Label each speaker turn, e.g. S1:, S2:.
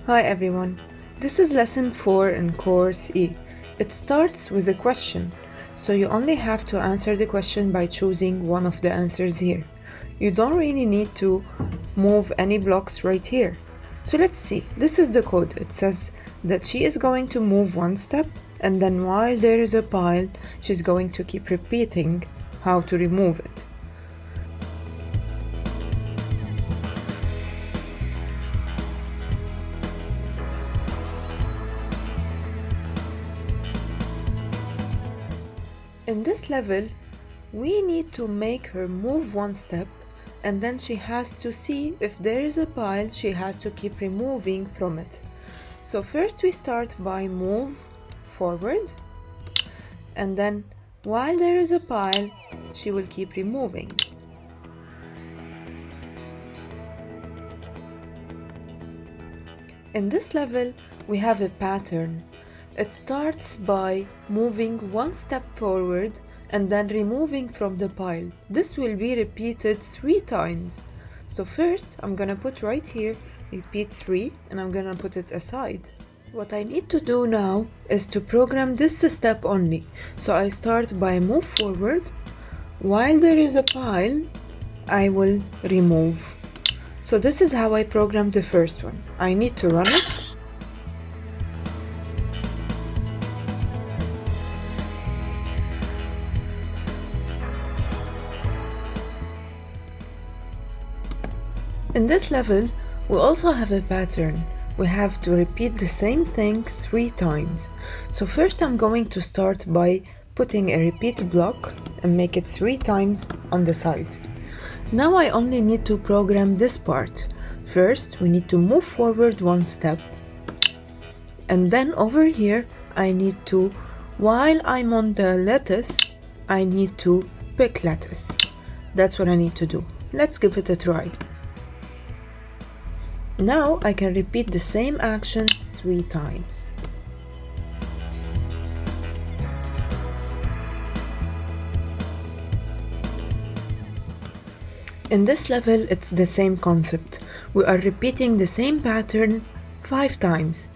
S1: Hi everyone, this is lesson 4 in course E. It starts with a question, so you only have to answer the question by choosing one of the answers here. You don't really need to move any blocks right here. So let's see, this is the code. It says that she is going to move one step, and then while there is a pile, she's going to keep repeating how to remove it. In this level, we need to make her move one step, and then she has to see if there is a pile, she has to keep removing from it. So first we start by move forward, and then while there is a pile, she will keep removing. In this level, we have a pattern. It starts by moving one step forward and then removing from the pile. This will be repeated 3 times. So first, I'm gonna put right here, repeat 3, and I'm gonna put it aside. What I need to do now is to program this step only. So I start by move forward. While there is a pile, I will remove. So this is how I programmed the first one. I need to run it. In this level, we also have a pattern. We have to repeat the same thing 3 times. So first I'm going to start by putting a repeat block and make it 3 times on the side. Now I only need to program this part. First, we need to move forward one step. And then over here, I need to, while I'm on the lettuce, I need to pick lettuce. That's what I need to do. Let's give it a try. Now I can repeat the same action 3 times. In this level, it's the same concept. We are repeating the same pattern 5 times.